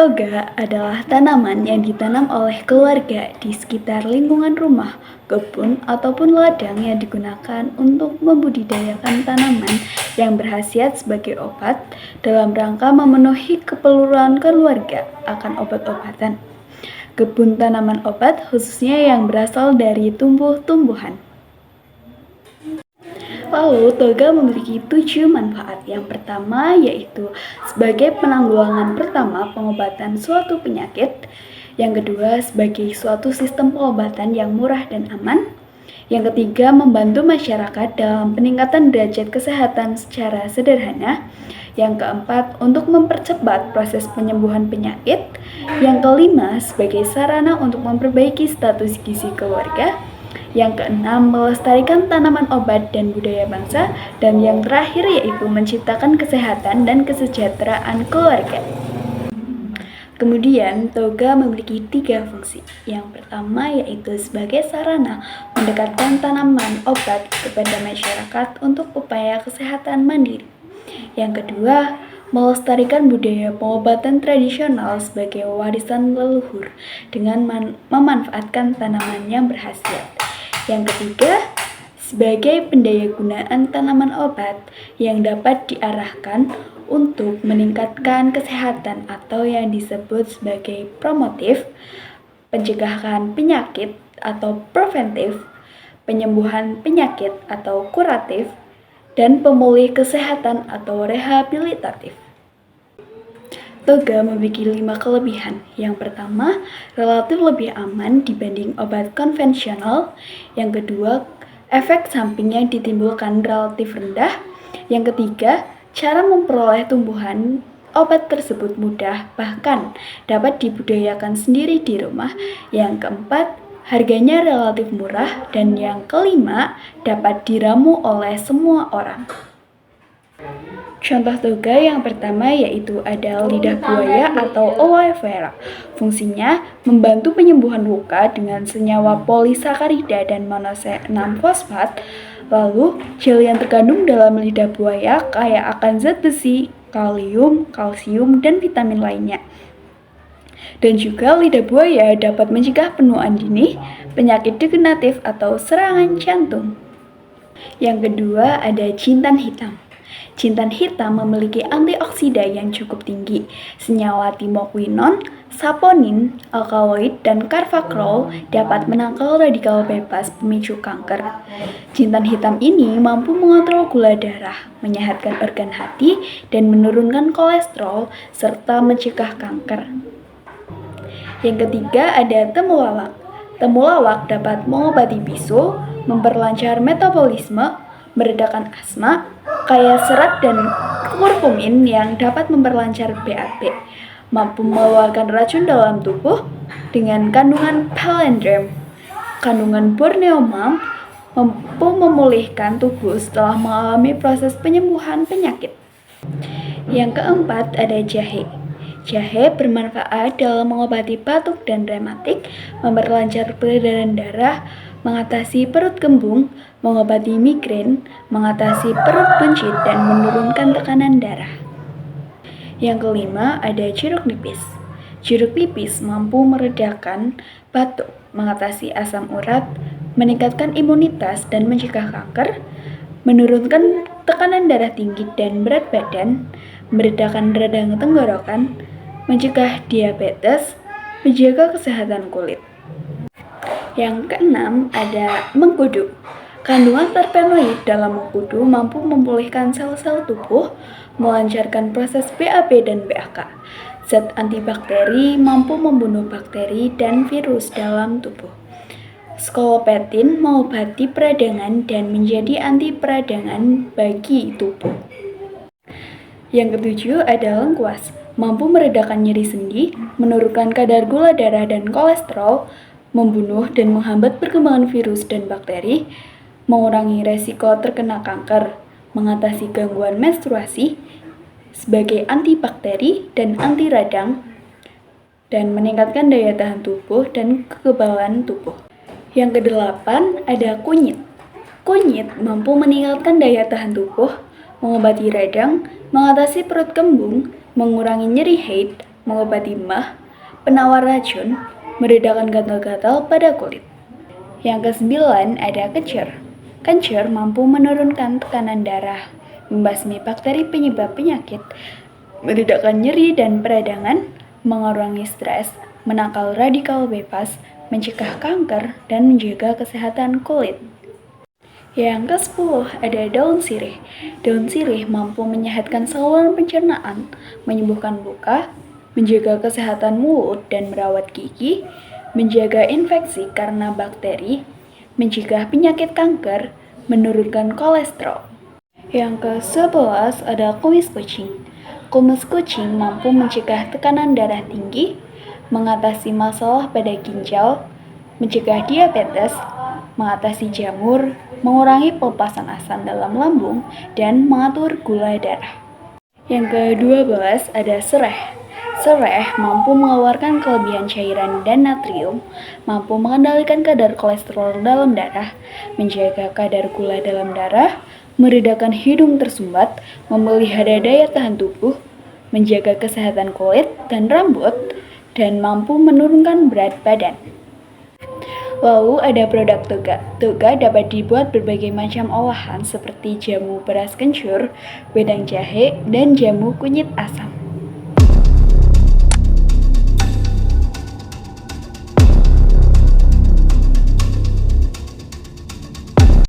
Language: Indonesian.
Toga adalah tanaman yang ditanam oleh keluarga di sekitar lingkungan rumah, kebun, ataupun ladang yang digunakan untuk membudidayakan tanaman yang berkhasiat sebagai obat dalam rangka memenuhi keperluan keluarga akan obat-obatan. Kebun tanaman obat khususnya yang berasal dari tumbuh-tumbuhan. Lalu, toga memiliki 7 manfaat. Yang pertama yaitu sebagai penanggulangan pertama pengobatan suatu penyakit. Yang kedua sebagai suatu sistem pengobatan yang murah dan aman. Yang ketiga membantu masyarakat dalam peningkatan derajat kesehatan secara sederhana. Yang keempat untuk mempercepat proses penyembuhan penyakit. Yang kelima sebagai sarana untuk memperbaiki status gizi keluarga. Yang keenam, melestarikan tanaman obat dan budaya bangsa. Dan yang terakhir yaitu menciptakan kesehatan dan kesejahteraan keluarga. Kemudian, toga memiliki 3 fungsi. Yang pertama yaitu sebagai sarana mendekatkan tanaman obat kepada masyarakat untuk upaya kesehatan mandiri. Yang kedua, melestarikan budaya pengobatan tradisional sebagai warisan leluhur dengan memanfaatkan tanaman yang berkhasiat. Yang ketiga, sebagai pendayagunaan tanaman obat yang dapat diarahkan untuk meningkatkan kesehatan atau yang disebut sebagai promotif, pencegahan penyakit atau preventif, penyembuhan penyakit atau kuratif, dan pemulih kesehatan atau rehabilitatif. Toga memiliki 5 kelebihan. Yang pertama, relatif lebih aman dibanding obat konvensional. Yang kedua, efek samping yang ditimbulkan relatif rendah. Yang ketiga, cara memperoleh tumbuhan obat tersebut mudah, bahkan dapat dibudidayakan sendiri di rumah. Yang keempat, harganya relatif murah. Dan yang kelima, dapat diramu oleh semua orang. Contoh toga yang pertama yaitu ada lidah buaya atau aloe vera. Fungsinya membantu penyembuhan luka dengan senyawa polisakarida dan monoamin 6 fosfat. Lalu, gel yang terkandung dalam lidah buaya kaya akan zat besi, kalium, kalsium, dan vitamin lainnya. Dan juga lidah buaya dapat mencegah penuaan dini, penyakit degeneratif atau serangan jantung. Yang kedua ada jintan hitam. Jintan hitam memiliki antioksidan yang cukup tinggi. Senyawa timoquinone, saponin, alkaloid, dan carvacrol dapat menangkal radikal bebas pemicu kanker. Jintan hitam ini mampu mengontrol gula darah, menyehatkan organ hati, dan menurunkan kolesterol, serta mencegah kanker. Yang ketiga ada temulawak. Temulawak dapat mengobati bisul, memperlancar metabolisme, meredakan asma, kaya serat dan kurkumin yang dapat memperlancar BAB, mampu mengeluarkan racun dalam tubuh dengan kandungan palindrome. Kandungan borneoma mampu memulihkan tubuh setelah mengalami proses penyembuhan penyakit. Yang keempat ada jahe. Jahe bermanfaat dalam mengobati batuk dan rematik, memperlancar peredaran darah, mengatasi perut kembung, mengobati migrain, mengatasi perut buncit, dan menurunkan tekanan darah. Yang kelima ada jeruk nipis. Jeruk nipis mampu meredakan batuk, mengatasi asam urat, meningkatkan imunitas dan mencegah kanker, menurunkan tekanan darah tinggi dan berat badan, meredakan radang tenggorokan, mencegah diabetes, menjaga kesehatan kulit. Yang keenam ada mengkudu. Kandungan terpenoid dalam mengkudu mampu memulihkan sel-sel tubuh, melancarkan proses BAB dan BAK. Zat antibakteri mampu membunuh bakteri dan virus dalam tubuh. Skolopetin mengobati peradangan dan menjadi anti peradangan bagi tubuh. Yang ketujuh ada lengkuas. Mampu meredakan nyeri sendi, menurunkan kadar gula darah dan kolesterol, membunuh dan menghambat perkembangan virus dan bakteri, mengurangi resiko terkena kanker, mengatasi gangguan menstruasi, sebagai antibakteri dan anti radang, dan meningkatkan daya tahan tubuh dan kekebalan tubuh. Yang kedelapan ada kunyit. Kunyit mampu meningkatkan daya tahan tubuh, mengobati radang, mengatasi perut kembung, mengurangi nyeri haid, mengobati emah, penawar racun, meredakan gatal-gatal pada kulit. Yang kesembilan ada kencur. Kencur mampu menurunkan tekanan darah, membasmi bakteri penyebab penyakit, meredakan nyeri dan peradangan, mengurangi stres, menangkal radikal bebas, mencegah kanker, dan menjaga kesehatan kulit. Yang ke-10 ada daun sirih. Daun sirih mampu menyehatkan saluran pencernaan, menyembuhkan luka, menjaga kesehatan mulut dan merawat gigi, menjaga infeksi karena bakteri, mencegah penyakit kanker, menurunkan kolesterol. Yang ke-11 ada kumis kucing. Kumis kucing mampu mencegah tekanan darah tinggi, mengatasi masalah pada ginjal, mencegah diabetes, mengatasi jamur, mengurangi pelepasan asam dalam lambung, dan mengatur gula darah. Yang ke-12 ada sereh. Sereh mampu mengeluarkan kelebihan cairan dan natrium, mampu mengendalikan kadar kolesterol dalam darah, menjaga kadar gula dalam darah, meredakan hidung tersumbat, memelihara daya tahan tubuh, menjaga kesehatan kulit dan rambut, dan mampu menurunkan berat badan. Lalu ada produk toga. Toga dapat dibuat berbagai macam olahan seperti jamu beras kencur, wedang jahe, dan jamu kunyit asam.